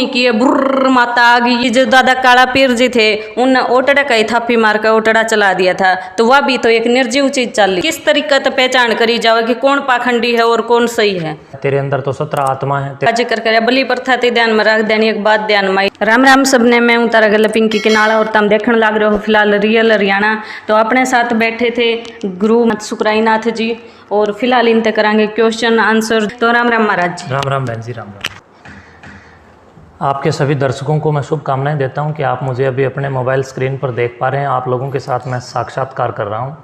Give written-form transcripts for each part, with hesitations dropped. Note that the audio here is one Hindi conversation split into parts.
ही किए, बुर्र माता आ गई। जो दादा काला पीर जी थे उन ओटड़ा कई थापी मार कर ओटड़ा चला दिया था, तो वह भी तो एक निर्जीव चीज चल रही। किस तरीके से पहचान करी जावे कि कौन पाखंडी है और कौन सही है? तेरे अंदर तो 17 आत्मा है। जिक्र करे बलि प्रथा ते ध्यान में रख देनी। एक बात ध्यान में, राम राम सबने, मैं हूं तारा गल पिंकी के नाला और तुम देखने लग रहे हो फिलहाल रियल हरियाणा। तो अपने साथ बैठे थे गुरु सुकराईनाथ जी और फिलहाल इनते करांगे क्वेश्चन आंसर। तो राम राम महाराज जी। राम राम बहन जी, राम राम। आपके सभी दर्शकों को मैं शुभकामनाएं देता हूं कि आप मुझे अभी अपने मोबाइल स्क्रीन पर देख पा रहे हैं। आप लोगों के साथ मैं साक्षात्कार कर रहा हूं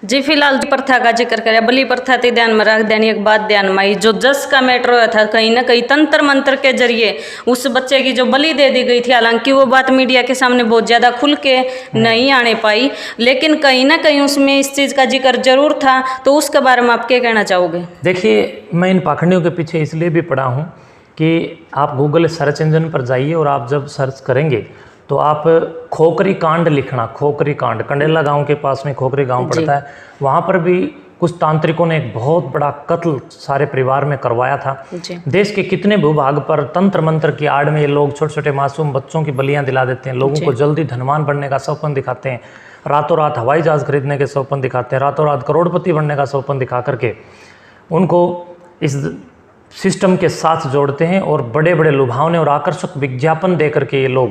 जी। फिलहाल प्रथा का जिक्र करें, बलि प्रथा ते ध्यान में रख देनी। एक बात ध्यान में आई, जो जस का मैटर हुआ था कहीं ना कहीं तंत्र मंत्र के जरिए उस बच्चे की जो बलि दे दी गई थी, हालांकि वो बात मीडिया के सामने बहुत ज़्यादा खुल के नहीं आने पाई, लेकिन कहीं ना कहीं उसमें इस चीज़ का जिक्र जरूर था। तो उसके बारे में आप क्या कहना चाहोगे? देखिए, मैं इन पाखंडियों के पीछे इसलिए भी पड़ा हूँ कि आप गूगल सर्च इंजन पर जाइए और आप जब सर्च करेंगे तो आप खोखरी कांड लिखना, खोखरी कांड, कंडेला गांव के पास में खोखरी गांव पड़ता है, वहाँ पर भी कुछ तांत्रिकों ने एक बहुत बड़ा कत्ल सारे परिवार में करवाया था। देश के कितने भूभाग पर तंत्र मंत्र की आड़ में ये लोग छोटे छोटे मासूम बच्चों की बलियां दिला देते हैं, लोगों को जल्दी धनवान बनने का सपन दिखाते हैं, रातों रात हवाई जहाज खरीदने के सपन दिखाते हैं, रातों रात करोड़पति बनने का सपन दिखा करके उनको इस सिस्टम के साथ जोड़ते हैं और बड़े बड़े लुभावने और आकर्षक विज्ञापन दे करके ये लोग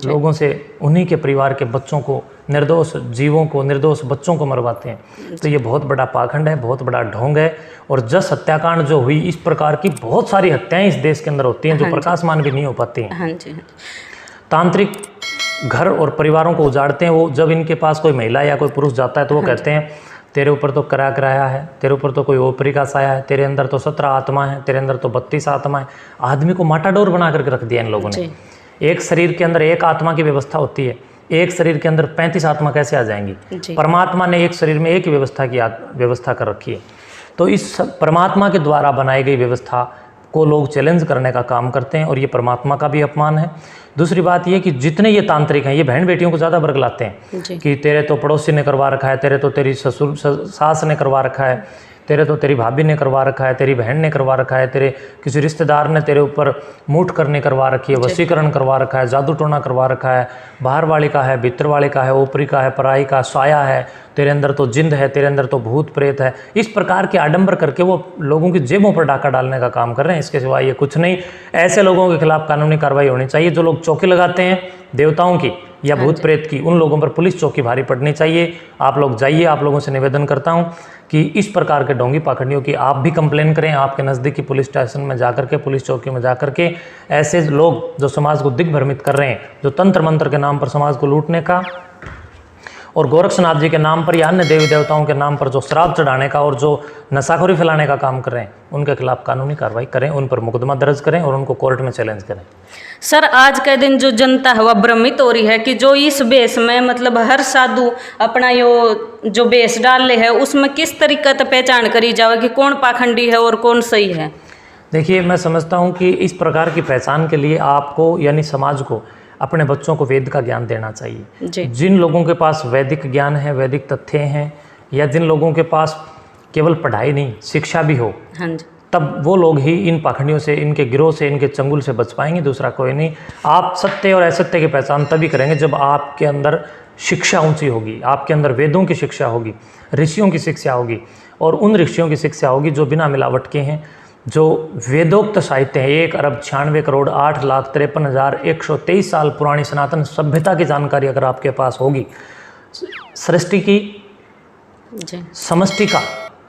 लोगों से उन्हीं के परिवार के बच्चों को, निर्दोष जीवों को, निर्दोष बच्चों को मरवाते हैं। तो ये बहुत बड़ा पाखंड है, बहुत बड़ा ढोंग है। और जस हत्याकांड जो हुई, इस प्रकार की बहुत सारी हत्याएं इस देश के अंदर होती हैं जो प्रकाशमान भी नहीं हो पाती हैं। तांत्रिक घर और परिवारों को उजाड़ते हैं। वो जब इनके पास कोई महिला या कोई पुरुष जाता है तो वो कहते हैं तेरे ऊपर तो कराया है, तेरे ऊपर तो कोई ओपरी का साया है, तेरे अंदर तो 17 आत्मा है, तेरे अंदर तो 32 आत्मा है। आदमी को माटाडोर बना करके रख दिया इन लोगों ने। एक शरीर के अंदर एक आत्मा की व्यवस्था होती है, एक शरीर के अंदर 35 आत्मा कैसे आ जाएंगी? परमात्मा ने एक शरीर में एक ही व्यवस्था कर रखी है। तो इस परमात्मा के द्वारा बनाई गई व्यवस्था को लोग चैलेंज करने का काम करते हैं और ये परमात्मा का भी अपमान है। दूसरी बात ये कि जितने ये तांत्रिक हैं ये बहन बेटियों को ज़्यादा बरगलाते हैं कि तेरे तो पड़ोसी ने करवा रखा है, तेरे तो तेरी ससुर सास ने करवा रखा है, तेरे तो तेरी भाभी ने करवा रखा है, तेरी बहन ने करवा रखा है, तेरे किसी रिश्तेदार ने तेरे ऊपर मूठ करने करवा रखी है, वशीकरण करवा रखा है, जादू टोना करवा रखा है, बाहर वाले का है, भीतर वाले का है, ऊपरी का है, पराई का, साया है, तेरे अंदर तो जिंद है, तेरे अंदर तो भूत प्रेत है। इस प्रकार के आडंबर करके वो लोगों की जेबों पर डाका डालने का काम कर रहे हैं। इसके सिवा ये कुछ नहीं। ऐसे लोगों के खिलाफ कानूनी कार्रवाई होनी चाहिए। जो लोग चौकी लगाते हैं देवताओं की या भूत प्रेत की, उन लोगों पर पुलिस चौकी भारी पड़नी चाहिए। आप लोग जाइए, आप लोगों से निवेदन करता हूं कि इस प्रकार के ढोंगी पाखंडियों की आप भी कंप्लेन करें। आपके नज़दीकी पुलिस स्टेशन में जाकर के, पुलिस चौकी में जाकर के ऐसे लोग जो समाज को दिग्भ्रमित कर रहे हैं, जो तंत्र मंत्र के नाम पर समाज को लूटने का और गोरक्षनाथ जी के नाम पर या अन्य देवी देवताओं के नाम पर जो श्राप चढ़ाने का और जो नशाखोरी फैलाने का काम कर रहे हैं, उनके खिलाफ कानूनी कार्रवाई करें, उन पर मुकदमा दर्ज करें और उनको कोर्ट में चैलेंज करें। सर, आज के दिन जो जनता है वह भ्रमित हो रही है कि जो इस बेस में मतलब हर साधु अपना जो बेस डाल ले है, उसमें किस तरीके से पहचान करी जाए कि कौन पाखंडी है और कौन सही है? देखिए, मैं समझता हूँ कि इस प्रकार की पहचान के लिए आपको यानी समाज को अपने बच्चों को वेद का ज्ञान देना चाहिए। जिन लोगों के पास वैदिक ज्ञान है, वैदिक तथ्य हैं, या जिन लोगों के पास केवल पढ़ाई नहीं शिक्षा भी हो, तब वो लोग ही इन पाखंडियों से, इनके गिरोह से, इनके चंगुल से बच पाएंगे, दूसरा कोई नहीं। आप सत्य और असत्य की पहचान तभी करेंगे जब आपके अंदर शिक्षा ऊंची होगी, आपके अंदर वेदों की शिक्षा होगी, ऋषियों की शिक्षा होगी, और उन ऋषियों की शिक्षा होगी जो बिना मिलावट के हैं, जो वेदोक्त साहित्य है। 1,96,08,53,123 साल पुरानी सनातन सभ्यता की जानकारी अगर आपके पास होगी, सृष्टि की समष्टि का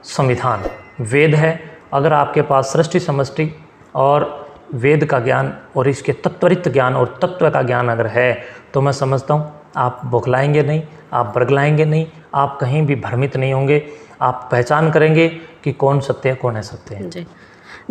संविधान वेद है, अगर आपके पास सृष्टि समष्टि और वेद का ज्ञान और इसके तत्वरित ज्ञान और तत्व का ज्ञान अगर है, तो मैं समझता हूँ आप बौखलाएंगे नहीं, आप बरगलाएंगे नहीं, आप कहीं भी भ्रमित नहीं होंगे। आप पहचान करेंगे कि कौन सत्य है, कौन है सत्य है।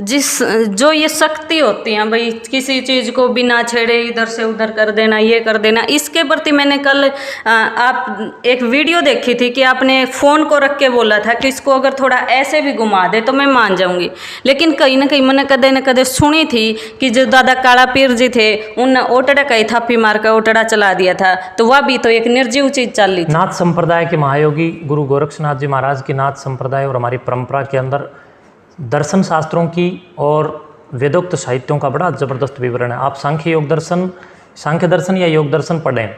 जो ये शक्ति होती है भाई, किसी चीज़ को बिना छेड़े इधर से उधर कर देना, ये कर देना, इसके प्रति मैंने कल आप एक वीडियो देखी थी कि आपने फ़ोन को रख के बोला था कि इसको अगर थोड़ा ऐसे भी घुमा दे तो मैं मान जाऊंगी। लेकिन कहीं ना कहीं मैंने कदे न कदे सुनी थी कि जो दादा काला पीर जी थे उन ओटड़ा कई थापी मार कर ओटड़ा चला दिया था, तो वह भी तो एक निर्जीव चीज़ चल रही थी। नाथ संप्रदाय के महायोगी गुरु गोरक्षनाथ जी महाराज की नाथ संप्रदाय और हमारी परंपरा के अंदर दर्शन शास्त्रों की और वेदोक्त साहित्यों का बड़ा ज़बरदस्त विवरण है। आप सांख्य दर्शन या योग दर्शन पढ़ें,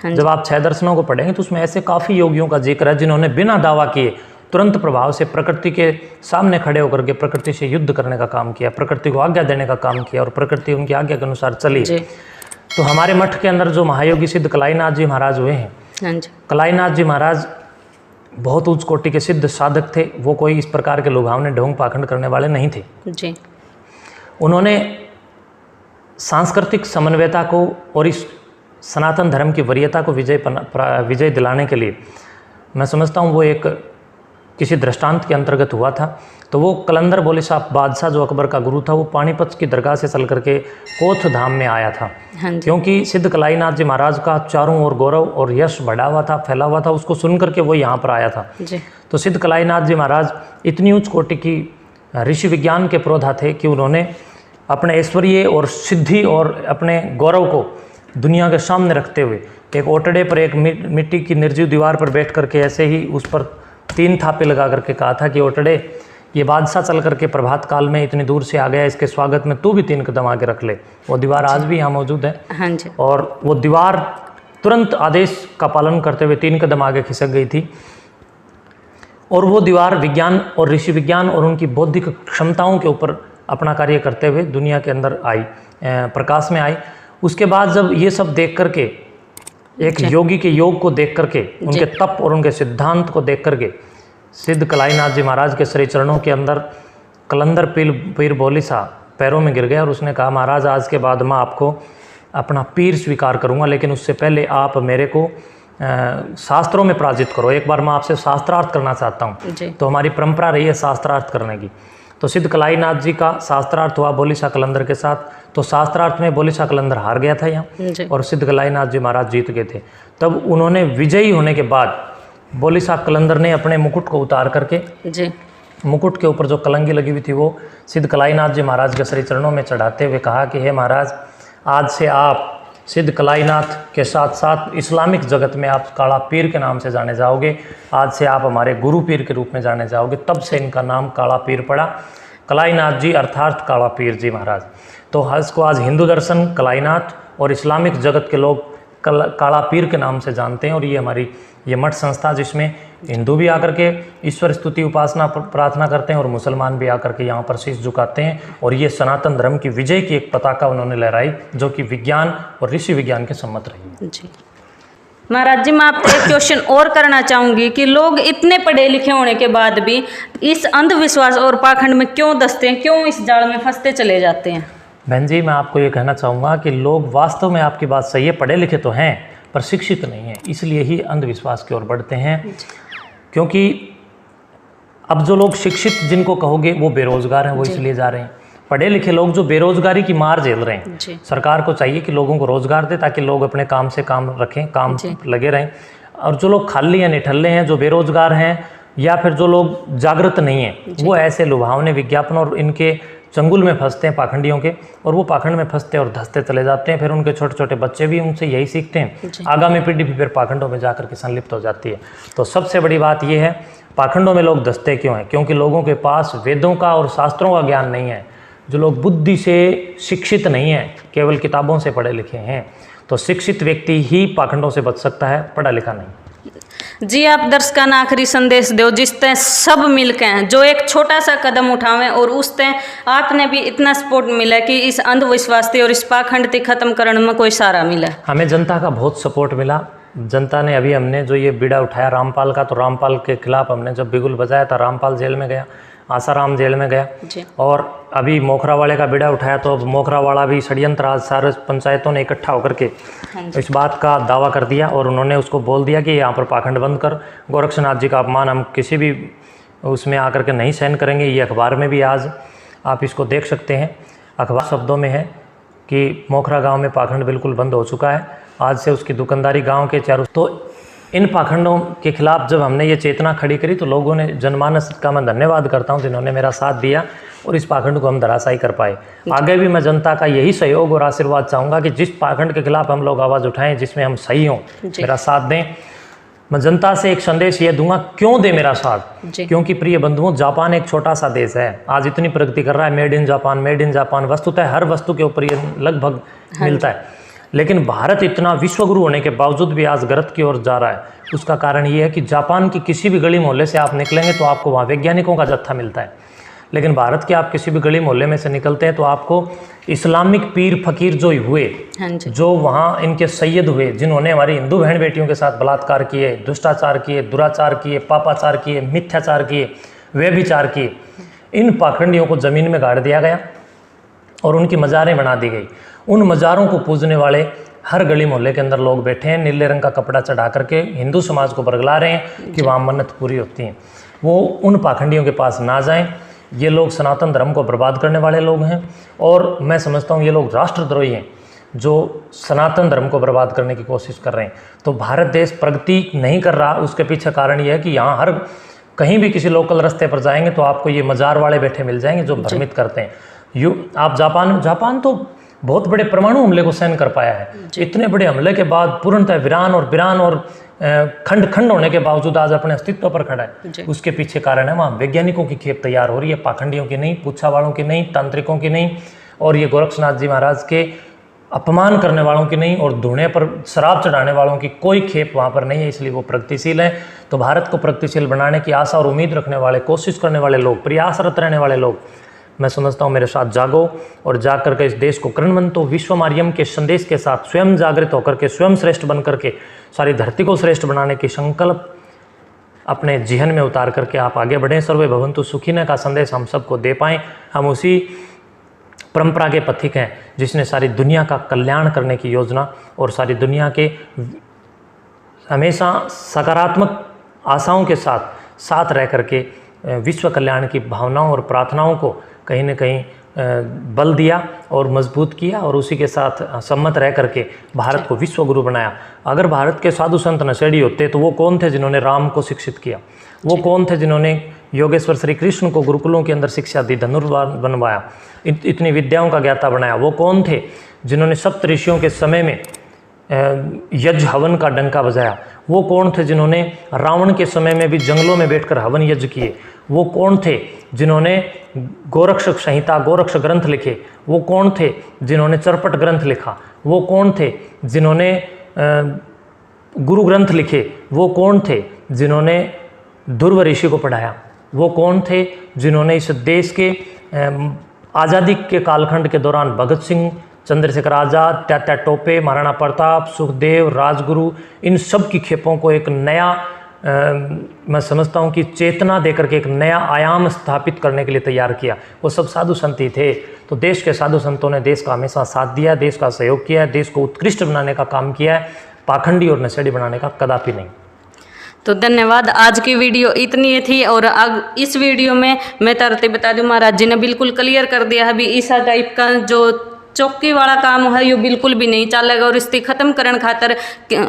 जब आप 6 दर्शनों को पढ़ेंगे तो उसमें ऐसे काफ़ी योगियों का जिक्र है जिन्होंने बिना दावा किए तुरंत प्रभाव से प्रकृति के सामने खड़े होकर के प्रकृति से युद्ध करने का काम किया, प्रकृति को आज्ञा देने का काम किया और प्रकृति उनकी आज्ञा के अनुसार चली। तो हमारे मठ के अंदर जो महायोगी सिद्ध कलाईनाथ जी महाराज हुए हैं, कलाईनाथ जी महाराज बहुत उच्च कोटि के सिद्ध साधक थे। वो कोई इस प्रकार के लुभावने ढोंग पाखंड करने वाले नहीं थे जी। उन्होंने सांस्कृतिक समन्वयता को और इस सनातन धर्म की वरीयता को विजय दिलाने के लिए, मैं समझता हूँ वो एक किसी दृष्टांत के अंतर्गत हुआ था। तो वो कलंदर बोले साहब बादशाह जो अकबर का गुरु था, वो पानीपत की दरगाह से चल करके कोथ धाम में आया था। क्योंकि सिद्ध कलाईनाथ जी महाराज का चारों ओर गौरव और यश बढ़ा हुआ था, फैला हुआ था, उसको सुन करके वो यहाँ पर आया था जी। तो सिद्ध कलाईनाथ जी महाराज इतनी उच्च कोटि की ऋषि विज्ञान के प्रोधा थे कि उन्होंने अपने ऐश्वर्य और सिद्धि और अपने गौरव को दुनिया के सामने रखते हुए एक ओटड़े पर एक मिट्टी की निर्जीव दीवार पर बैठ करके ऐसे ही उस पर 3 थापे लगा करके कहा था कि ओटड़े, ये बादशाह चल करके प्रभात काल में इतनी दूर से आ गया, इसके स्वागत में तू भी 3 कदम आगे रख ले। वो दीवार आज भी यहाँ मौजूद है। हाँ जी। और वो दीवार तुरंत आदेश का पालन करते हुए 3 कदम आगे खिसक गई थी। और वो दीवार विज्ञान और ऋषि विज्ञान और उनकी बौद्धिक क्षमताओं के ऊपर अपना कार्य करते हुए दुनिया के अंदर आई, प्रकाश में आई। उसके बाद जब ये सब देख करके, एक योगी के योग को देख करके, उनके तप और उनके सिद्धांत को देख करके, सिद्ध कलाईनाथ जी महाराज के श्री चरणों के अंदर कलंदर पीर बोली सा पैरों में गिर गया और उसने कहा, महाराज आज के बाद मैं आपको अपना पीर स्वीकार करूंगा, लेकिन उससे पहले आप मेरे को शास्त्रों में पराजित करो। एक बार मैं आपसे शास्त्रार्थ करना चाहता हूँ। तो हमारी परंपरा रही है शास्त्रार्थ करने की। तो सिद्ध कलाईनाथ जी का शास्त्रार्थ हुआ बोली शाह कलंदर के साथ। तो शास्त्रार्थ में बोली शाह कलंदर हार गया था यहाँ और सिद्ध कलाईनाथ जी महाराज जीत गए थे। तब उन्होंने विजयी होने के बाद बोली शाह कलंदर ने अपने मुकुट को उतार करके जी, मुकुट के ऊपर जो कलंगी लगी हुई थी वो सिद्ध कलाईनाथ जी महाराज के श्री चरणों में चढ़ाते हुए कहा कि हे महाराज, आज से आप सिद्ध कलाईनाथ के साथ साथ इस्लामिक जगत में आप काला पीर के नाम से जाने जाओगे। आज से आप हमारे गुरु पीर के रूप में जाने जाओगे। तब से इनका नाम काला पीर पड़ा, कलाईनाथ जी अर्थात काला पीर जी महाराज। तो इसको आज हिंदू दर्शन कलाईनाथ और इस्लामिक जगत के लोग काला पीर के नाम से जानते हैं। और ये हमारी ये मठ संस्था जिसमें हिंदू भी आकर के ईश्वर स्तुति उपासना प्रार्थना करते हैं और मुसलमान भी आकर के यहाँ पर शीश झुकाते हैं। और ये सनातन धर्म की विजय की एक पताका उन्होंने लहराई जो कि विज्ञान और ऋषि विज्ञान के सम्मत रही है जी। महाराज जी, मैं आपसे एक क्वेश्चन और करना चाहूँगी कि लोग इतने पढ़े लिखे होने के बाद भी इस अंधविश्वास और पाखंड में क्यों दसते हैं, क्यों इस जाल में फंसते चले जाते हैं? बहन जी, मैं आपको ये कहना चाहूँगा कि लोग वास्तव में, आपकी बात सही है, पढ़े लिखे तो हैं पर शिक्षित नहीं है, इसलिए ही अंधविश्वास की ओर बढ़ते हैं। क्योंकि अब जो लोग शिक्षित जिनको कहोगे वो बेरोजगार हैं, वो इसलिए जा रहे हैं। पढ़े लिखे लोग जो बेरोजगारी की मार झेल रहे हैं, सरकार को चाहिए कि लोगों को रोजगार दे ताकि लोग अपने काम से काम रखें, काम लगे रहें। और जो लोग खाली हैं, निठल्ले हैं, जो बेरोजगार हैं या फिर जो लोग जागृत नहीं हैं, वो ऐसे लुभावने विज्ञापन और इनके चंगुल में फंसते हैं पाखंडियों के, और वो पाखंड में फंसते और धंसते चले जाते हैं। फिर उनके छोटे छोटे बच्चे भी उनसे यही सीखते हैं। आगामी पीढ़ी भी फिर पाखंडों में जाकर के संलिप्त हो जाती है। तो सबसे बड़ी बात यह है, पाखंडों में लोग धंसते क्यों हैं? क्योंकि लोगों के पास वेदों का और शास्त्रों का ज्ञान नहीं है। जो लोग बुद्धि से शिक्षित नहीं हैं, केवल किताबों से पढ़े लिखे हैं। तो शिक्षित व्यक्ति ही पाखंडों से बच सकता है, पढ़ा लिखा नहीं। जी, आप दर्शकों का आखिरी संदेश दो जिससे सब मिलके हैं जो एक छोटा सा कदम उठावें और उससे आपने भी इतना सपोर्ट मिला कि इस अंधविश्वास और इस पाखंड से खत्म करने में कोई सहारा मिला। हमें जनता का बहुत सपोर्ट मिला। जनता ने अभी हमने जो ये बीड़ा उठाया रामपाल का, तो रामपाल के खिलाफ हमने जब बिगुल बजाया था, रामपाल जेल में गया, आसाराम जेल में गया। और अभी मोखरा वाले का बीड़ा उठाया तो अब मोखरा वाला भी षड्यंत्र, आज सारे पंचायतों ने इकट्ठा होकर के इस बात का दावा कर दिया और उन्होंने उसको बोल दिया कि यहाँ पर पाखंड बंद कर, गोरक्षनाथ जी का अपमान हम किसी भी उसमें आकर के नहीं सहन करेंगे। ये अखबार में भी आज आप इसको देख सकते हैं, अखबार शब्दों में है कि मोखरा गाँव में पाखंड बिल्कुल बंद हो चुका है। आज से उसकी दुकानदारी गाँव के चारों। तो इन पाखंडों के खिलाफ जब हमने ये चेतना खड़ी करी तो लोगों ने, जनमानस का मैं धन्यवाद करता हूं जिन्होंने मेरा साथ दिया और इस पाखंड को हम धराशायी कर पाए। आगे भी मैं जनता का यही सहयोग और आशीर्वाद चाहूँगा कि जिस पाखंड के खिलाफ हम लोग आवाज़ उठाएं, जिसमें हम सही हों, मेरा साथ दें। मैं जनता से एक संदेश ये दूंगा, क्यों दे मेरा साथ, जी। क्योंकि प्रिय बंधुओं, जापान एक छोटा सा देश है, आज इतनी प्रगति कर रहा है, made in Japan, made in Japan, वस्तुतः हर वस्तु के ऊपर ये लगभग मिलता है। लेकिन भारत इतना विश्वगुरु होने के बावजूद भी आज गलत की ओर जा रहा है। उसका कारण ये है कि जापान की किसी भी गली मोहल्ले से आप निकलेंगे तो आपको वहाँ वैज्ञानिकों का जत्था मिलता है, लेकिन भारत के आप किसी भी गली मोहल्ले में से निकलते हैं तो आपको इस्लामिक पीर फकीर जो हुए, जो वहाँ इनके सैयद हुए, जिन्होंने हमारी हिंदू बहन बेटियों के साथ बलात्कार किए, दुष्टाचार किए, दुराचार किए, पापाचार किए, मिथ्याचार किए, व्यभिचार किए, इन पाखंडियों को ज़मीन में गाड़ दिया गया और उनकी मज़ारें बना दी गई। उन मज़ारों को पूजने वाले हर गली मोहल्ले के अंदर लोग बैठे हैं, नीले रंग का कपड़ा चढ़ा करके हिंदू समाज को बरगला रहे हैं कि वहाँ मन्नत पूरी होती है। वो उन पाखंडियों के पास ना जाएं। ये लोग सनातन धर्म को बर्बाद करने वाले लोग हैं और मैं समझता हूँ ये लोग राष्ट्रद्रोही हैं जो सनातन धर्म को बर्बाद करने की कोशिश कर रहे हैं। तो भारत देश प्रगति नहीं कर रहा, उसके पीछे कारण ये है कि यहाँ हर कहीं भी किसी लोकल रास्ते पर जाएंगे तो आपको ये मज़ार वाले बैठे मिल जाएंगे जो भ्रमित करते हैं। आप जापान तो बहुत बड़े परमाणु हमले को सहन कर पाया है। इतने बड़े हमले के बाद पूर्णतः वीरान और खंड खंड होने के बावजूद आज अपने अस्तित्व पर खड़ा है। उसके पीछे कारण है वहाँ वैज्ञानिकों की खेप तैयार हो रही है, पाखंडियों की नहीं, पूछा वालों की नहीं, तांत्रिकों की नहीं, और ये गोरक्षनाथ जी महाराज के अपमान करने वालों की नहीं, और धुने पर शराब चढ़ाने वालों की कोई खेप वहाँ पर नहीं है। इसलिए वो प्रगतिशील है। तो भारत को प्रगतिशील बनाने की आशा और उम्मीद रखने वाले, कोशिश करने वाले लोग, प्रयासरत रहने वाले लोग, मैं समझता हूँ मेरे साथ जागो और जाग करके इस देश को कर्णवंतो विश्व मार्यम के संदेश के साथ स्वयं जागृत होकर के, स्वयं श्रेष्ठ बन करके सारी धरती को श्रेष्ठ बनाने की संकल्प अपने जीवन में उतार करके आप आगे बढ़ें। सर्वे भवन्तु सुखिनः का संदेश हम सबको दे पाएँ। हम उसी परंपरा के पथिक हैं जिसने सारी दुनिया का कल्याण करने की योजना और सारी दुनिया के हमेशा सकारात्मक आशाओं के साथ रह करके विश्व कल्याण की भावनाओं और प्रार्थनाओं को कहीं न कहीं बल दिया और मजबूत किया, और उसी के साथ सम्मत रह करके भारत को विश्व गुरु बनाया। अगर भारत के साधु संत नशेड़ी होते तो वो कौन थे जिन्होंने राम को शिक्षित किया? वो कौन थे जिन्होंने योगेश्वर श्री कृष्ण को गुरुकुलों के अंदर शिक्षा दी, धनुर्वाण बनवाया, इतनी विद्याओं का ज्ञाता बनाया? वो कौन थे जिन्होंने सप्त ऋषियों के समय में यज्ञ हवन का डंका बजाया? वो कौन थे जिन्होंने रावण के समय में भी जंगलों में बैठकर हवन यज्ञ किए? वो कौन थे जिन्होंने गोरक्ष संहिता, गोरक्ष ग्रंथ लिखे? वो कौन थे जिन्होंने चरपट ग्रंथ लिखा? वो कौन थे जिन्होंने गुरु ग्रंथ लिखे? वो कौन थे जिन्होंने ध्रुव ऋषि को पढ़ाया? वो कौन थे जिन्होंने इस देश के आज़ादी के कालखंड के दौरान भगत सिंह, चंद्रशेखर आज़ाद, तात्या टोपे, महाराणा प्रताप, सुखदेव, राजगुरु, इन सब की खेपों को एक नया मैं समझता हूँ कि चेतना देकर के एक नया आयाम स्थापित करने के लिए तैयार किया? वो सब साधु संत ही थे। तो देश के साधु संतों ने देश का हमेशा साथ दिया, देश का सहयोग किया है, देश को उत्कृष्ट बनाने का काम किया है, पाखंडी और नशेड़ी बनाने का कदापि नहीं। तो धन्यवाद। आज की वीडियो इतनी थी, और इस वीडियो में मैं तरते बता दूं, महाराज जी ने बिल्कुल क्लियर कर दिया है भी ईसा टाइप का जो चौकी वाला काम है ये बिल्कुल भी नहीं चलेगा, और इसकी ख़त्म करने खातर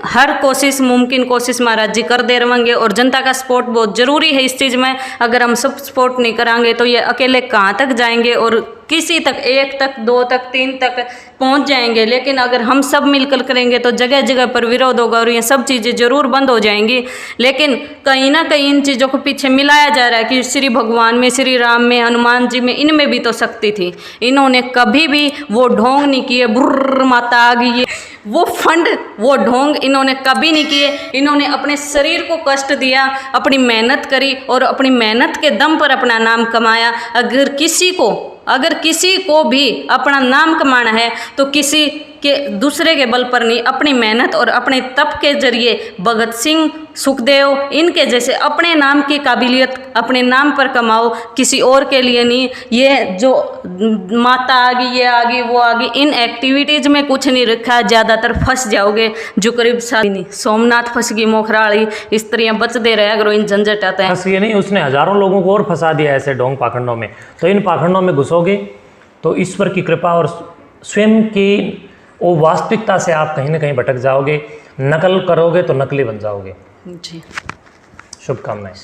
हर कोशिश, मुमकिन कोशिश महाराज जी कर दे रहेंगे। और जनता का सपोर्ट बहुत ज़रूरी है इस चीज़ में। अगर हम सब सपोर्ट नहीं करांगे तो ये अकेले कहाँ तक जाएंगे, और किसी तक, 1 तक, 2 तक, 3 तक पहुंच जाएंगे। लेकिन अगर हम सब मिलकर करेंगे तो जगह जगह पर विरोध होगा और ये सब चीज़ें ज़रूर बंद हो जाएंगी। लेकिन कहीं ना कहीं इन चीज़ों को पीछे मिलाया जा रहा है कि श्री भगवान में, श्री राम में, हनुमान जी में, इनमें भी तो शक्ति थी। इन्होंने कभी भी वो ढोंग नहीं किए, बुर्र माता आ गई, वो फंड, वो ढोंग इन्होंने कभी नहीं किए। इन्होंने अपने शरीर को कष्ट दिया, अपनी मेहनत करी और अपनी मेहनत के दम पर अपना नाम कमाया। अगर किसी को भी अपना नाम कमाना है तो किसी के दूसरे के बल पर नहीं, अपनी मेहनत और अपने तप के जरिए भगत सिंह, सुखदेव, इनके जैसे अपने नाम की काबिलियत अपने नाम पर कमाओ, किसी और के लिए नहीं। ये जो माता आ गई, ये आ गई, वो आ गई, इन एक्टिविटीज़ में कुछ नहीं रखा, ज़्यादातर फंस जाओगे। जो करीब नहीं, सोमनाथ फंस गई, मोखराली, स्त्रियाँ बचते रहे अगर इन झंझट आते हैं। फंस ये नहीं, उसने हजारों लोगों को और फंसा दिया ऐसे ढोंग पाखंडों में। तो इन पाखंडों में घुसोगे तो ईश्वर की कृपा और स्वयं की वो वास्तविकता से आप कहीं ना कहीं भटक जाओगे। नकल करोगे तो नकली बन जाओगे। जी, शुभकामनाएं।